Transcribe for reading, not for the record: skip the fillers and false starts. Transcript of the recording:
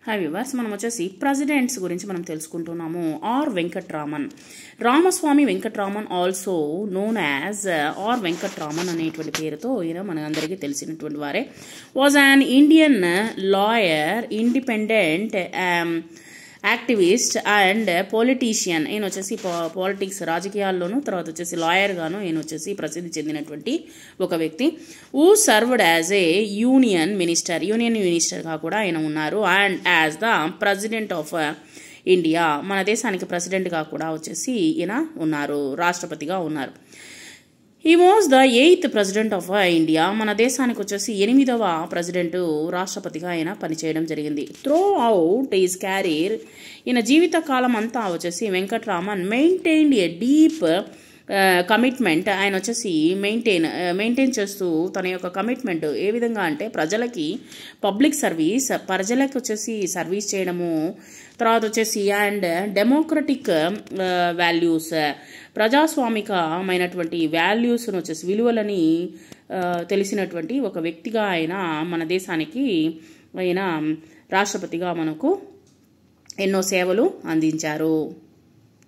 Hi viewers, మనం వచ్చేసి presidents గురించి మనం తెలుసుకుంటున్నాము. R Venkataraman, Ramaswamy Venkataraman, also known as R Venkataraman అనేటువంటి పేరుతో ఈయన మనందరికీ తెలిసినటువంటి వారే. Was an Indian lawyer, independent activist and politician. ఈయన వచ్చేసి పాలిటిక్స్ రాజకీయాల్లోనూ, తర్వాత వచ్చేసి లాయర్ గాను ఈయన వచ్చేసి ప్రసిద్ధి చెందినటువంటి ఒక వ్యక్తి. Who served as A union మినిస్టర్గా కూడా ఆయన ఉన్నారు. And as the president of India, మన దేశానికి ప్రెసిడెంట్గా కూడా వచ్చేసి ఈయన ఉన్నారు, రాష్ట్రపతిగా ఉన్నారు. He was the 8th president of India, మన దేశానికి వచ్చేసి 8వ ప్రెసిడెంట్ రాష్ట్రపతిగా ఆయన పనిచేయడం జరిగింది. త్రూ అవుట్ ఈజ్ క్యారీర్, ఈయన జీవిత కాలం అంతా వచ్చేసి వెంకట్రామన్ మెయింటైన్డ్ ఏ డీప్ కమిట్మెంట్. ఆయన వచ్చేసి మెయింటైన్ చేస్తూ తన యొక్క కమిట్మెంట్ ఏ విధంగా అంటే ప్రజలకి పబ్లిక్ సర్వీస్, ప్రజలకు వచ్చేసి సర్వీస్ చేయడము, తర్వాత వచ్చేసి అండ్ డెమోక్రటిక్ వాల్యూస్, ప్రజాస్వామికమైనటువంటి వాల్యూస్ను వచ్చేసి విలువలని తెలిసినటువంటి ఒక వ్యక్తిగా ఆయన మన దేశానికి ఆయన రాష్ట్రపతిగా మనకు ఎన్నో సేవలు అందించారు.